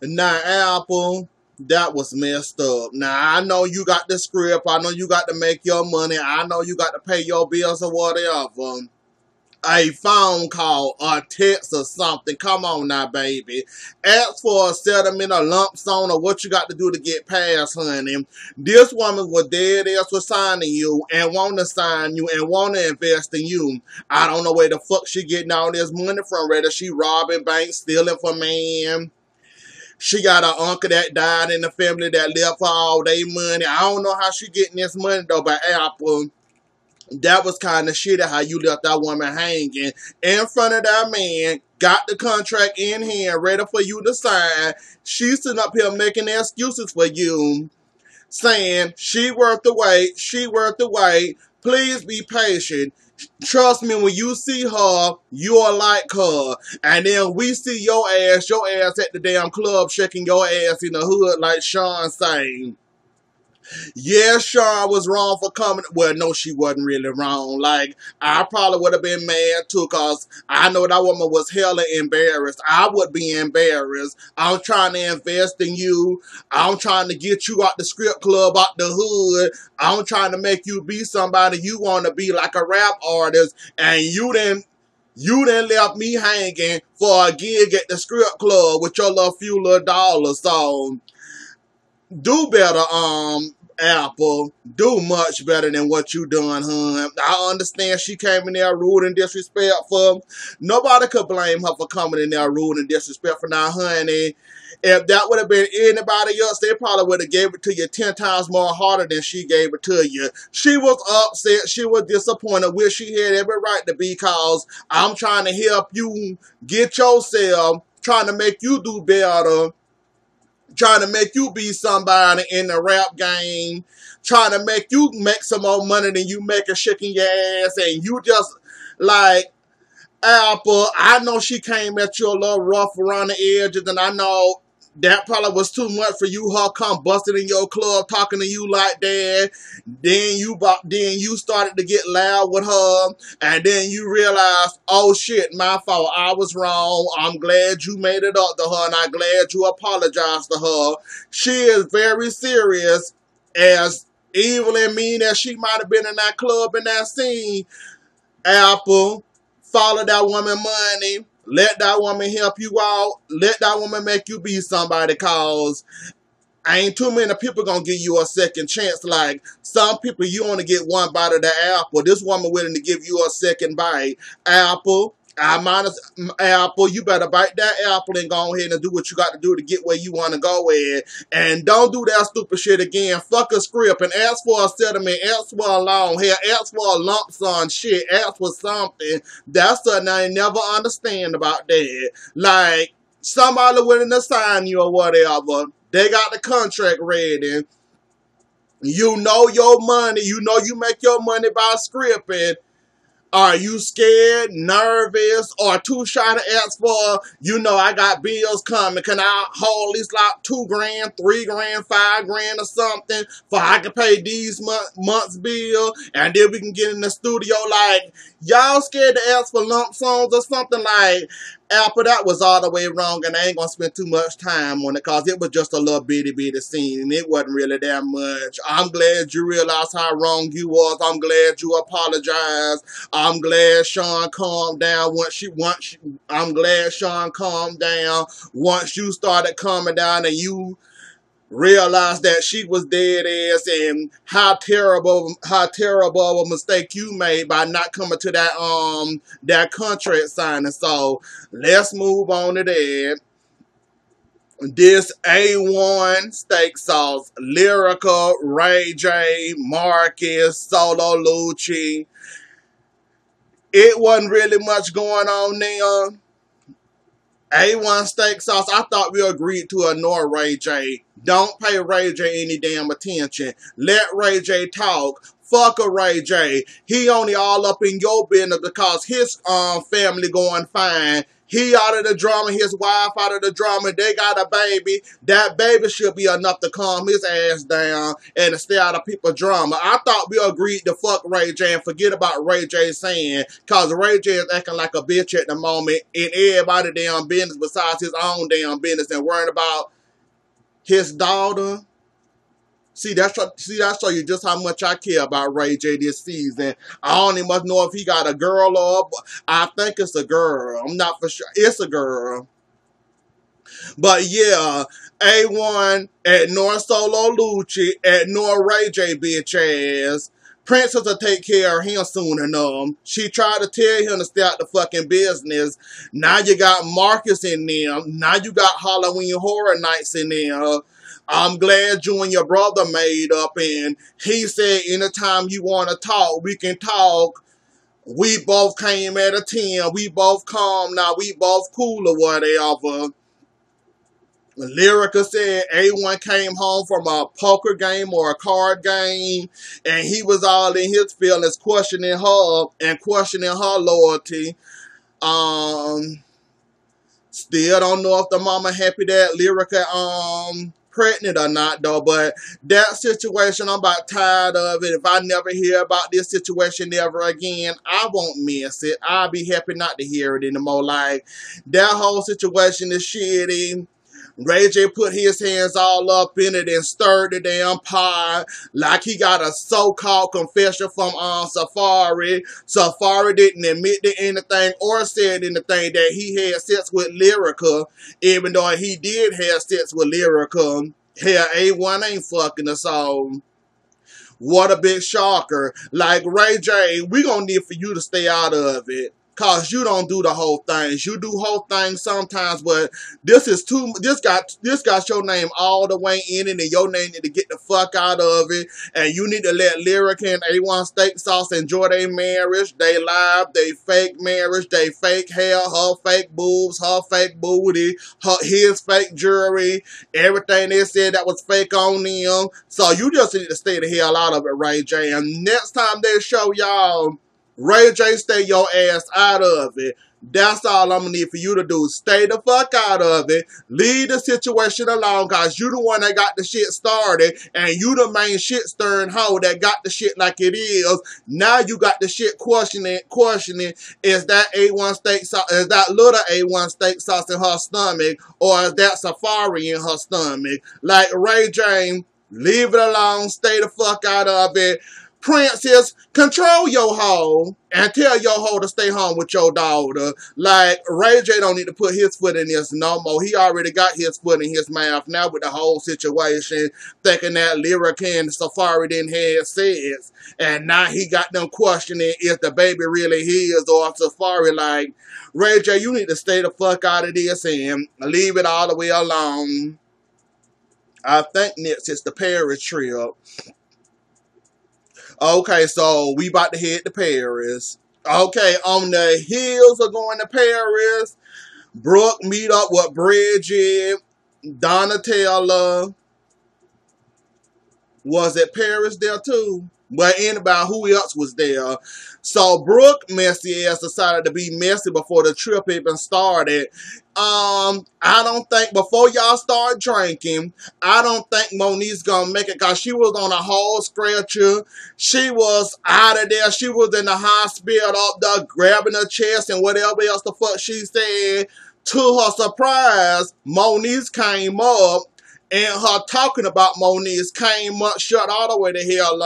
Now, Apple, that was messed up. Now, I know you got the script. I know you got to make your money. I know you got to pay your bills or whatever. A phone call or text or something. Come on now, baby. Ask for a settlement, a lump sum, or what you got to do to get past, honey. This woman was dead ass for signing you and want to sign you and want to invest in you. I don't know where the fuck she getting all this money from. Whether she robbing banks, stealing from man. She got an uncle that died in the family that left her all their money. I don't know how she getting this money though, but Apple, that was kind of shitty how you left that woman hanging in front of that man, got the contract in hand, ready for you to sign. She's sitting up here making excuses for you, saying she worth the wait, she worth the wait. Please be patient. Trust me, when you see her, you'll like her. And then we see your ass at the damn club shaking your ass in the hood like Sean saying. Yeah, Sean was wrong for coming. Well, no, she wasn't really wrong. Like, I probably would have been mad too, because I know that woman was hella embarrassed. I would be embarrassed. I'm trying to invest in you. I'm trying to get you out the script club, out the hood. I'm trying to make you be somebody you want to be, like a rap artist. And you done left me hanging for a gig at the script club with your little few little dollars. So, do better, Apple. Do much better than what you done, hun. I understand she came in there rude and disrespectful. Nobody could blame her for coming in there rude and disrespectful. Now, honey, if that would have been anybody else, they probably would have gave it to you 10 times more harder than she gave it to you. She was upset. She was disappointed, which she had every right to be, because I'm trying to help you get yourself, trying to make you do better, trying to make you be somebody in the rap game, trying to make you make some more money than you making shaking your ass, and you just, like, Apple, I know she came at you a little rough around the edges, and I know that probably was too much for you, her come busting in your club talking to you like that. Then you started to get loud with her, and then you realized, oh shit, my fault, I was wrong. I'm glad you made it up to her, and I'm glad you apologized to her. She is very serious, as evil and mean as she might have been in that club, in that scene. Apple, follow that woman money. Let that woman help you out. Let that woman make you be somebody, cause ain't too many people gonna give you a second chance. Like, some people, you only get one bite of the apple. This woman willing to give you a second bite. Apple, Apple, you better bite that apple and go ahead and do what you got to do to get where you want to go at. And don't do that stupid shit again. Fuck a script and ask for a settlement, ask for a loan, hell, ask for a lump sum shit, ask for something. That's something I never understand about that. Like, somebody willing to sign you or whatever. They got the contract ready. You know your money. You know you make your money by scripting. Are you scared, nervous, or too shy to ask for, I got bills coming. Can I hold at least like 2 grand, 3 grand, 5 grand or something for I can pay these month's bill, and then we can get in the studio? Like, y'all scared to ask for lump sums or something? Like, Apple, that was all the way wrong, and I ain't gonna spend too much time on it, because it was just a little bitty scene, and it wasn't really that much. I'm glad you realized how wrong you was. I'm glad you apologized. I'm glad Sean calmed down I'm glad Sean calmed down once you started calming down and you realized that she was dead ass, and how terrible of a mistake you made by not coming to that contract signing. So let's move on to that. This A1 steak sauce, Lyrica, Ray J, Marcus, Solo Lucci. It wasn't really much going on there. A1 steak sauce, I thought we agreed to ignore Ray J. Don't pay Ray J any damn attention. Let Ray J talk. Fuck a Ray J. He only all up in your business because his family going fine. He out of the drama, his wife out of the drama, they got a baby. That baby should be enough to calm his ass down and to stay out of people's drama. I thought we agreed to fuck Ray J and forget about Ray J saying, cause Ray J is acting like a bitch at the moment in everybody's damn business besides his own damn business and worrying about his daughter. See, that show you just how much I care about Ray J this season. I don't even know if he got a girl or I think it's a girl. I'm not for sure. It's a girl. But yeah, A1 at Nor Solo Lucci at Nor Ray J bitch ass. Princess will take care of him soon enough. She tried to tell him to stay out the fucking business. Now you got Marcus in there. Now you got Halloween Horror Nights in there. I'm glad you and your brother made up, and he said anytime you want to talk, we can talk. We both came at a 10. We both calm now. We both cool or whatever. Lyrica said A1 came home from a poker game or a card game, and he was all in his feelings, questioning her and questioning her loyalty. Still don't know if the mama happy that Lyrica pregnant or not though, but that situation, I'm about tired of it. If I never hear about this situation ever again, I won't miss it. I'll be happy not to hear it anymore. Like, that whole situation is shitty. Ray J put his hands all up in it and stirred the damn pot like he got a so-called confession from Safari. Safari didn't admit to anything or said anything that he had sex with Lyrica, even though he did have sex with Lyrica. Hell, A1 ain't fucking us all. What a big shocker. Like, Ray J, we gonna need for you to stay out of it. Cause you don't do the whole things. You do whole things sometimes, but this is too. This got your name all the way in it, and your name need to get the fuck out of it. And you need to let Lyrica and A1 Steak Sauce enjoy their marriage. They live, they fake marriage, they fake hair, her fake boobs, her fake booty, his fake jewelry, everything they said that was fake on them. So you just need to stay the hell out of it, Ray J. And next time they show y'all Ray J, stay your ass out of it. That's all I'm going to need for you to do. Stay the fuck out of it. Leave the situation alone, because you the one that got the shit started, and you the main shit stirring hoe that got the shit like it is. Now you got the shit questioning, is that A1 steak sauce, is that little A1 steak sauce in her stomach, or is that Safari in her stomach? Like, Ray J, leave it alone. Stay the fuck out of it. Princess, control your hoe and tell your hoe to stay home with your daughter. Like, Ray J don't need to put his foot in this no more. He already got his foot in his mouth now with the whole situation, thinking that Lyrica and Safari didn't have sex. And now he got them questioning if the baby really his or Safari. Like, Ray J, you need to stay the fuck out of this and leave it all the way alone. I think next is the Paris trip. Okay, so we about to head to Paris. Okay, on the heels of going to Paris, Brooke meet up with Bridget, Donatella. Was at Paris there too? But anybody, who else was there? So Brooke, messy ass, decided to be messy before the trip even started. I don't think, before y'all start drinking, I don't think Monique's gonna make it, because she was on a whole stretcher. She was out of there. She was in the hospital up there grabbing her chest and whatever else the fuck she said. To her surprise, Monique came up, and her talking about Monique came up, shut all the way the hell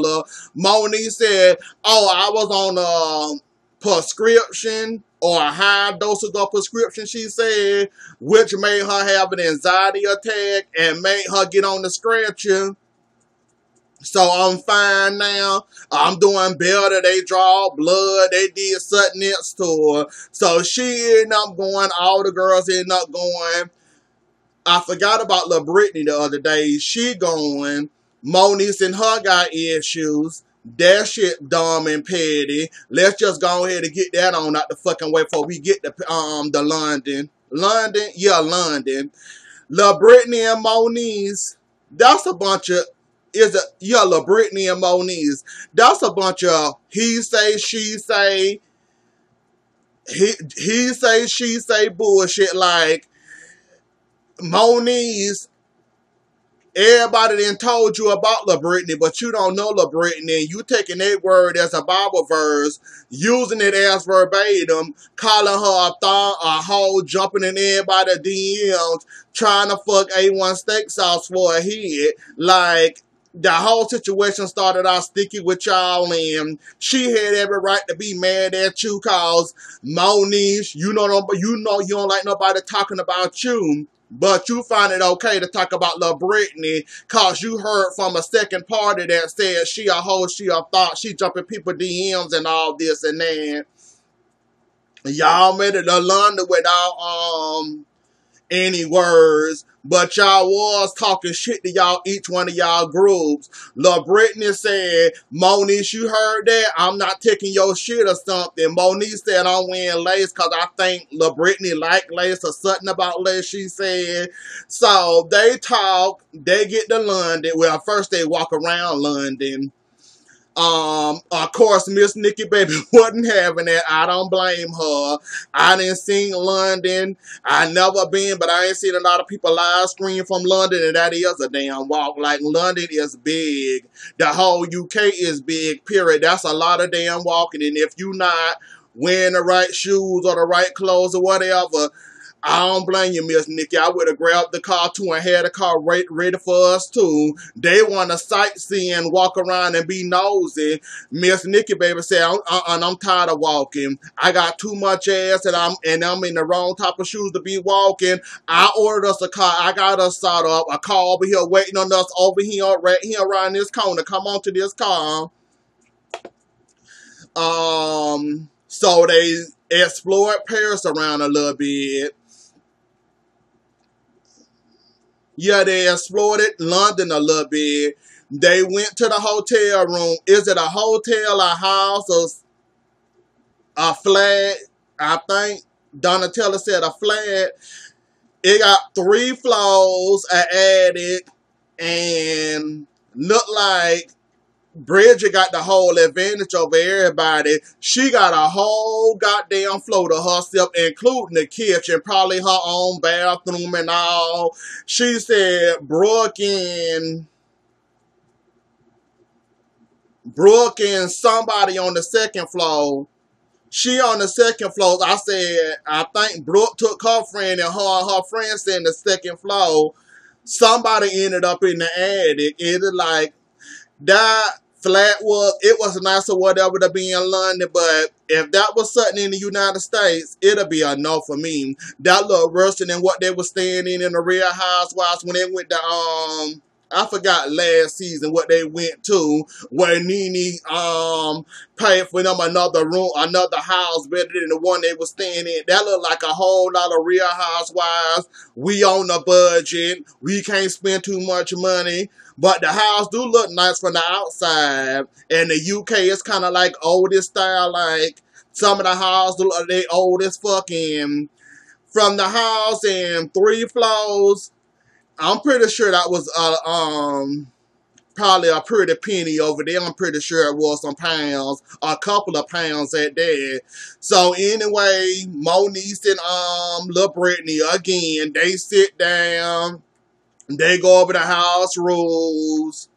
up. Monique said, oh, I was on a prescription, or a high dosage of prescription, she said, which made her have an anxiety attack and made her get on the stretcher. So I'm fine now. I'm doing better. They draw blood. They did something next to her. So she ended up going. All the girls ended up going. I forgot about Lil Brittany the other day. She going. Monique and her got issues. That shit dumb and petty. Let's just go ahead and get that on out the fucking way before we get to London. London? Yeah, London. Lil Brittany and Monique. That's a bunch of... Lil Brittany and Monique. That's a bunch of he say, she say. He say, he say, she say bullshit like Moniece. Everybody done told you about La Brittany, but you don't know La Brittany. You taking that word as a Bible verse, using it as verbatim, calling her a thong, a hoe, jumping in everybody's DMs, trying to fuck A1 steak sauce for a head. Like, the whole situation started out sticky with y'all, and she had every right to be mad at you, cause Moniece, you don't like nobody talking about you. But you find it okay to talk about La Brittany cause you heard from a second party that said she a hoe, she a thought, she jumping people DMs and all this and that. Y'all made it to London without any words, but y'all was talking shit to y'all, each one of y'all groups. La Brittany said, Moniece, you heard that? I'm not taking your shit or something. Moniece said, I'm wearing lace because I think La Brittany like lace or something about lace, she said. So they talk, they get to London. Well, first they walk around London. Of course, Miss Nikki Baby wasn't having it. I don't blame her. I didn't see London. I never been, but I ain't seen a lot of people live stream from London, and that is a damn walk. Like, London is big. The whole UK is big, period. That's a lot of damn walking, and if you not wearing the right shoes or the right clothes or whatever, I don't blame you, Miss Nikki. I would have grabbed the car too and had the car ready for us too. They want to sightsee and walk around and be nosy. Miss Nikki Baby said, I'm tired of walking. I got too much ass and I'm in the wrong type of shoes to be walking. I ordered us a car. I got us set up. A car over here waiting on us over here, right here around this corner. Come on to this car. So they explored Paris around a little bit. Yeah, they explored London a little bit. They went to the hotel room. Is it a hotel, a house, or a flat? I think Donatella said a flat. It got 3 floors, an attic, and looked like Bridget got the whole advantage over everybody. She got a whole goddamn floor to herself, including the kitchen, probably her own bathroom and all. She said Brooke and somebody on the second floor. She on the second floor. I said, I think Brooke took her friend and her friend said in the second floor. Somebody ended up in the attic. It is like that. Flat it was nice or whatever to be in London, but if that was something in the United States, it'll be a no for me. That looked worse than what they were staying in the Real Housewives when they went to I forgot last season what they went to, where Nene paid for them another room, another house better than the one they were staying in. That looked like a whole lot of Real Housewives. We on a budget. We can't spend too much money. But the house do look nice from the outside. And the UK is kind of like oldest style. Like, some of the houses look like they old as fucking. From the house and 3 floors, I'm pretty sure that was probably a pretty penny over there. I'm pretty sure it was some pounds, a couple of pounds at that. So anyway, Moniece and La Brittany again, they sit down. They go over the house rules.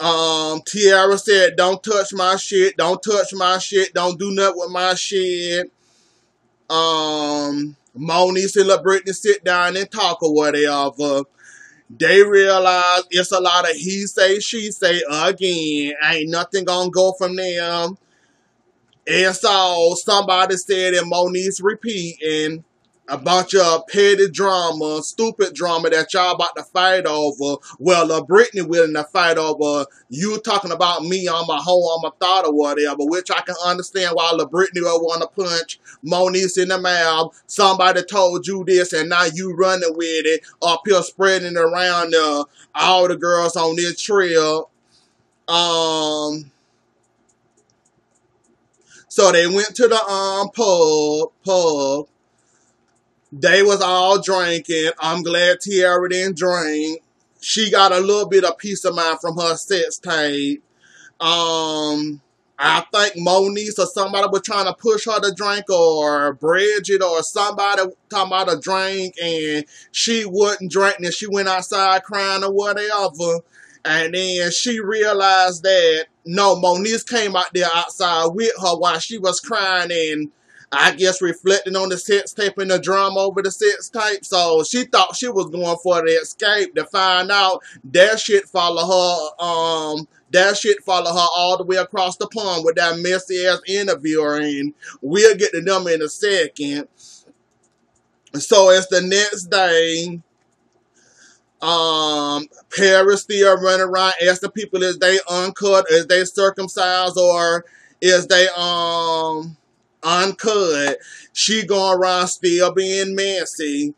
Tiara said, don't touch my shit. Don't touch my shit. Don't do nothing with my shit. Moniece and La Brittany sit down and talk or whatever. They realize it's a lot of he say, she say again. Ain't nothing gonna go from them. And so somebody said, and Moniece repeating, a bunch of petty drama, stupid drama that y'all about to fight over. Well, La Brittany willing to fight over you talking about me, I'm a hoe, I'm a thought or whatever, which I can understand why La Brittany will want to punch Moniece in the mouth. Somebody told you this and now you running with it, up here spreading it around all the girls on this trail. So they went to the pub. They was all drinking. I'm glad Tiara didn't drink. She got a little bit of peace of mind from her sex tape. I think Moniece or somebody was trying to push her to drink, or Bridget or somebody talking about a drink, and she wouldn't drink, and she went outside crying or whatever. And then she realized that, no, Moniece came out there outside with her while she was crying, and I guess reflecting on the sex tape and the drama over the sex tape. So she thought she was going for the escape, to find out that shit follow her, that shit follow her all the way across the pond with that messy ass interviewer, and we'll get to them in a second. So it's the next day. Paris still running around asking people, is they uncut, is they circumcised, or is they uncut. She going around still being messy.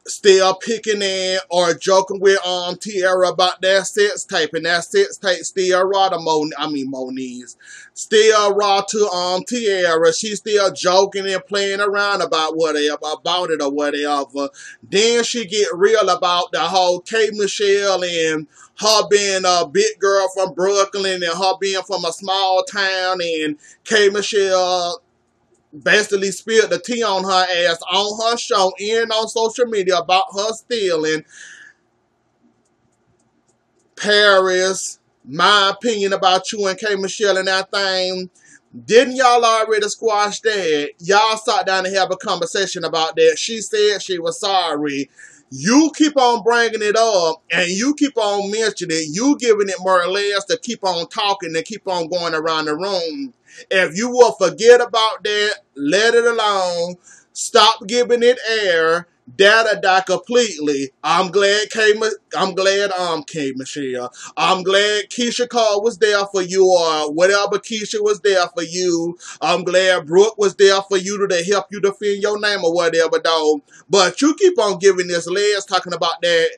Still picking in or joking with Tierra about that sex tape, and that sex tape still raw to Moniece. Still raw to Tierra. She still joking and playing around about it or whatever. Then she get real about the whole K Michelle and her being a big girl from Brooklyn and her being from a small town, and K Michelle basically spilled the tea on her ass on her show and on social media about her stealing. Paris, my opinion about you and K Michelle and that thing. Didn't y'all already squash that? Y'all sat down and have a conversation about that. She said she was sorry. You keep on bringing it up, and you keep on mentioning it. You giving it more or less to keep on talking and keep on going around the room. If you will forget about that, let it alone. Stop giving it air. That'll die completely. I'm glad K Michelle. I'm glad Keisha Cole was there for you, or whatever Keisha was there for you. I'm glad Brooke was there for you to help you defend your name or whatever, though. But you keep on giving this Les talking about that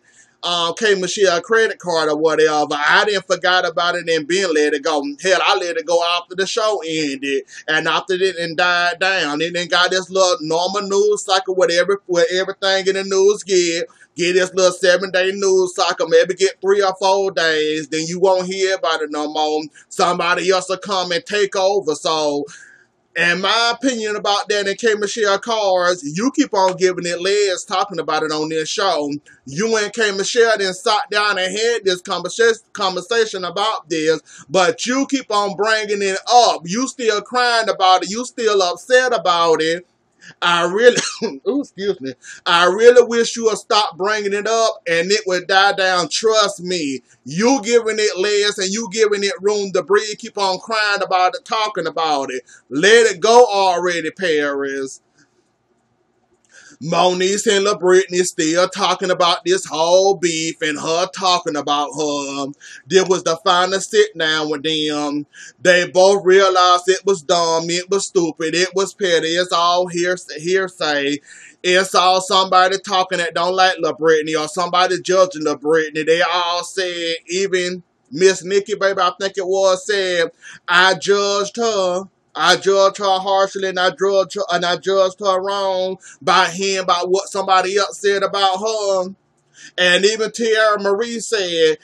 K Michelle credit card or whatever. I didn't forget about it and been let it go. Hell, I let it go after the show ended, and after it and died down. And then got this little normal news cycle where everything in the news get this little 7-day news cycle, maybe get 3 or 4 days, then you won't hear about it no more. Somebody else will come and take over. So, and my opinion about that in K Michelle cars, you keep on giving it legs talking about it on this show. You and K Michelle then sat down and had this conversation about this, but you keep on bringing it up. You still crying about it. You still upset about it. I really, ooh, excuse me. I really wish you would stop bringing it up and it would die down. Trust me. You giving it legs and you giving it room to breathe. Keep on crying about it, talking about it. Let it go already, Paris. Moniece and La Brittany still talking about this whole beef and her talking about her. There was the final sit down with them. They both realized it was dumb, it was stupid, it was petty, it's all hearsay. It's all somebody talking that don't like La Brittany or somebody judging La Brittany. They all said, even Miss Nikki, baby, I think it was, said, I judged her. I judged her harshly, and I judged her wrong by what somebody else said about her. And even Tierra Marie said,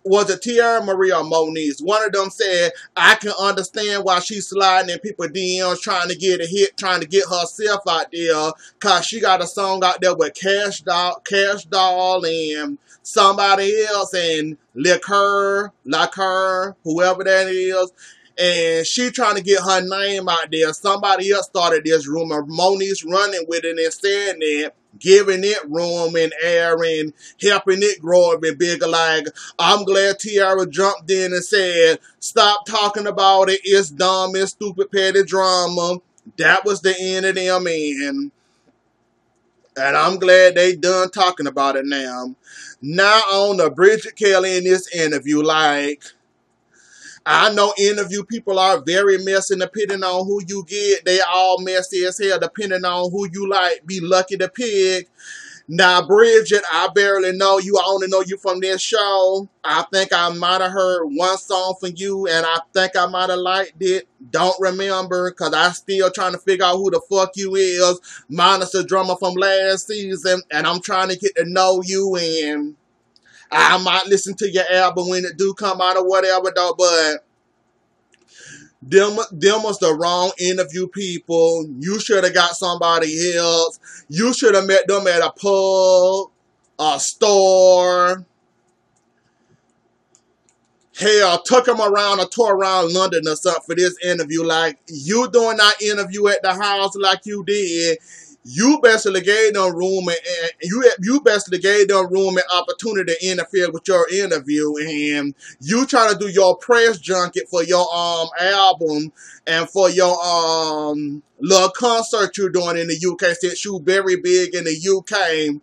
was it Tierra Marie or Moniece? One of them said, I can understand why she's sliding in people's DMs trying to get a hit, trying to get herself out there, because she got a song out there with Cash Doll and somebody else, and Liquor, whoever that is. And she trying to get her name out there. Somebody else started this rumor. Moniece running with it and saying that, giving it room and air and helping it grow and be bigger. Like, I'm glad Tierra jumped in and said, stop talking about it. It's dumb, it's stupid, petty drama. That was the end of them, and I'm glad they done talking about it now. Now on to Bridget Kelly in this interview, like, I know interview people are very messy depending on who you get. They all messy as hell depending on who you like. Be lucky to pick. Now, Bridget, I barely know you. I only know you from this show. I think I might have heard one song from you, and I think I might have liked it. Don't remember, because I still trying to figure out who the fuck you is, minus the drummer from last season, and I'm trying to get to know you, and I might listen to your album when it do come out or whatever, though, but Them was the wrong interview people. You should have got somebody else. You should have met them at a pub, a store. Hell, took them around a tour around London or something for this interview. Like, you doing that interview at the house like you did. You basically gave them room and you basically gave them room and opportunity to interfere with your interview, and you trying to do your press junket for your album and for your little concert you're doing in the UK, since you very big in the UK.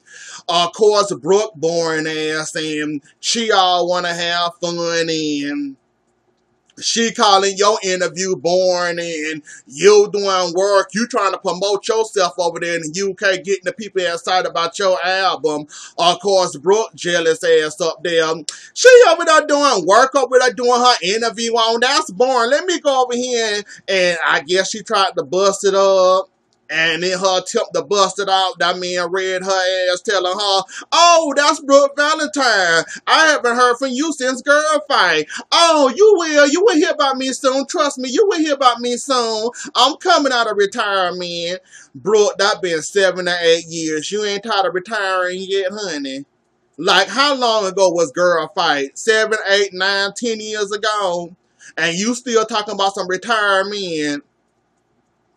Of course, Brooke boring ass, and she all wanna have fun, and she calling your interview boring, and you doing work. You trying to promote yourself over there in the UK, getting the people excited about your album. Of course, Brooke jealous ass up there. She over there doing work, over there doing her interview on. That's boring. Let me go over here. And I guess she tried to bust it up. And in her attempt to bust it out, that man read her ass telling her, "Oh, that's Brooke Valentine. I haven't heard from you since Girl Fight. Oh, you will hear about me soon. Trust me, you will hear about me soon. I'm coming out of retirement." Brooke, that been 7 or 8 years. You ain't tired of retiring yet, honey. Like, how long ago was Girl Fight? 7, 8, 9, 10 years ago? And you still talking about some retirement?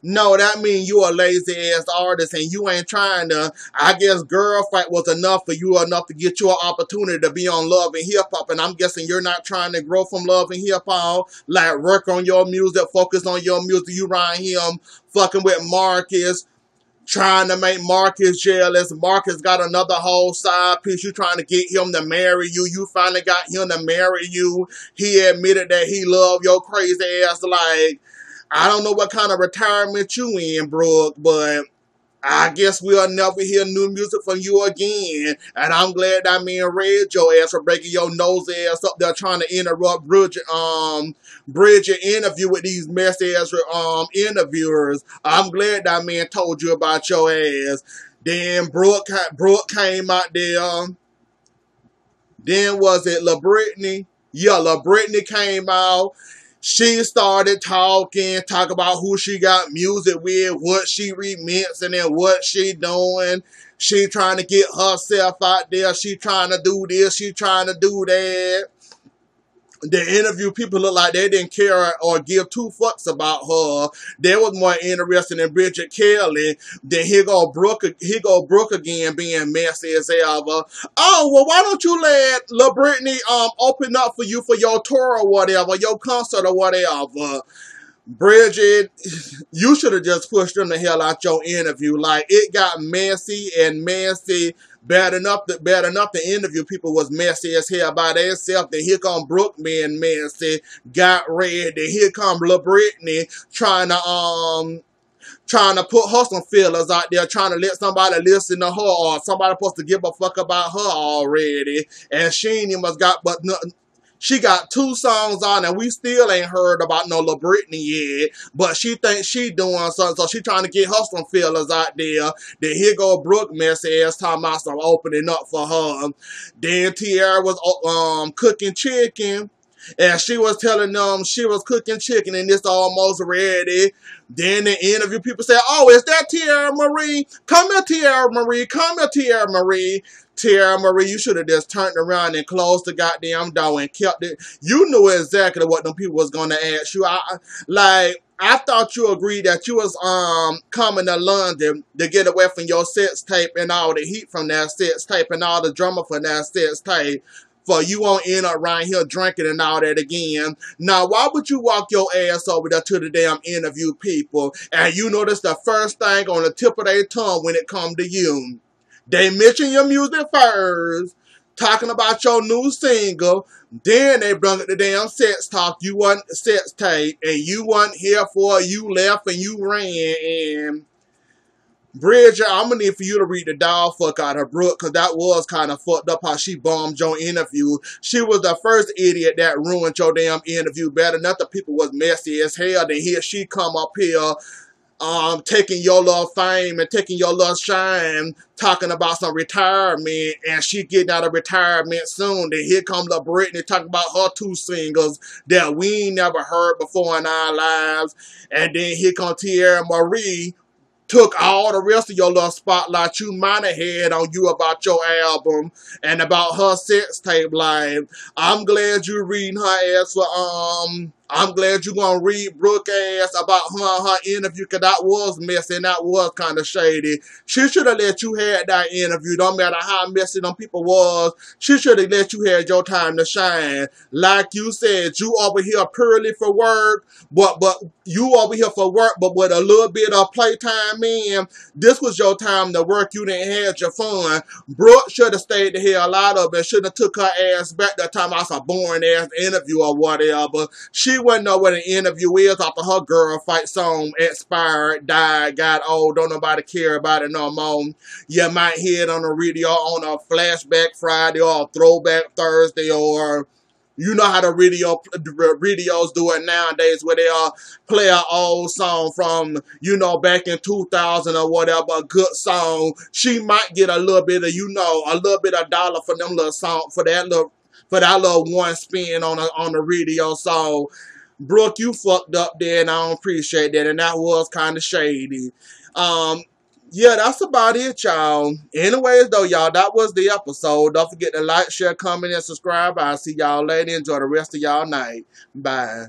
No, that means you a lazy ass artist and you ain't trying to. I guess Girl Fight was enough for you, enough to get you an opportunity to be on Love and Hip Hop, and I'm guessing you're not trying to grow from Love and Hip Hop. Like, work on your music, focus on your music. You right here fucking with Marcus, trying to make Marcus jealous. Marcus got another whole side piece. You trying to get him to marry you. You finally got him to marry you. He admitted that he loved your crazy ass. Like, I don't know what kind of retirement you in, Brooke, but I guess we'll never hear new music from you again. And I'm glad that man read your ass for breaking your nose ass up there trying to interrupt Bridget interview with these messy ass interviewers. I'm glad that man told you about your ass. Then Brooke came out there. Then was it La Brittany? Yeah, La Brittany came out. She started talking about who she got music with, what she remixing and what she doing. She trying to get herself out there. She trying to do this. She trying to do that. The interview people look like they didn't care or give two fucks about her. They was more interested in Bridget Kelly. Then here go Brooke again being messy as ever. Oh, well, why don't you let La Brittany open up for you for your tour or whatever, your concert or whatever? Bridget, you should have just pushed them the hell out your interview. Like, it got messy and messy. Bad enough the interview people was messy as hell by themselves. Then here come Brooke being messy, got red. Then here come La Brittany trying to put her some feelers out there, trying to let somebody listen to her, or somebody supposed to give a fuck about her already. And she ain't even got but nothing. She got 2 songs on and we still ain't heard about no La Brittany yet. But she thinks she doing something, so she trying to get her some feelers out there. Then here go Brooke messy ass talking about some opening up for her. Then Tierra was cooking chicken. And she was telling them she was cooking chicken and it's almost ready. Then the interview people say, "Oh, is that Tierra Marie? Come here, Tierra Marie. Come here, Tierra Marie." Tierra Marie, you should have just turned around and closed the goddamn door and kept it. You knew exactly what them people was going to ask you. I thought you agreed that you was coming to London to get away from your sex tape and all the heat from that sex tape and all the drama from that sex tape. For you won't end up around here drinking and all that again. Now, why would you walk your ass over there to the damn interview people? And you know that's the first thing on the tip of their tongue when it come to you. They mention your music first, talking about your new single. Then they bring it the damn sex talk. You want sex tape, and you wasn't here for it. You left and you ran. And Bridget, I'm gonna need for you to read the dog fuck out of Brooke, because that was kind of fucked up how she bombed your interview. She was the first idiot that ruined your damn interview. Better enough the people was messy as hell. Then here she come up here taking your little fame and taking your little shine, talking about some retirement, and she getting out of retirement soon. Then here comes La Britney talking about her 2 singles that we ain't never heard before in our lives. And then here comes Tierra Marie, took all the rest of your little spotlight you might have had on you about your album and about her sex tape life. I'm glad you reading her ass for, I'm glad you gonna read Brooke ass about her interview, cause that was messy and that was kind of shady. She should have let you have that interview, don't matter how messy them people was. She should have let you have your time to shine. Like you said, you over here purely for work, but you over here for work, but with a little bit of playtime in. This was your time to work. You didn't have your fun. Brooke should have stayed the hell out of it. Should have took her ass back that time. I was a boring ass interview or whatever. She wouldn't know what an interview is after her girl fight song expired, died, got old. Don't nobody care about it no more. You might hear it on the radio on a flashback Friday or a throwback Thursday, or you know how the radios do it nowadays, where they'll play an old song from, you know, back in 2000 or whatever, a good song. She might get a little bit of, you know, a little bit of dollar for them little song, for that little one spin on the radio. So, Brooke, you fucked up there, and I don't appreciate that, and that was kind of shady. Yeah, that's about it, y'all. Anyways, though, y'all, that was the episode. Don't forget to like, share, comment, and subscribe. I'll see y'all later. Enjoy the rest of y'all night. Bye.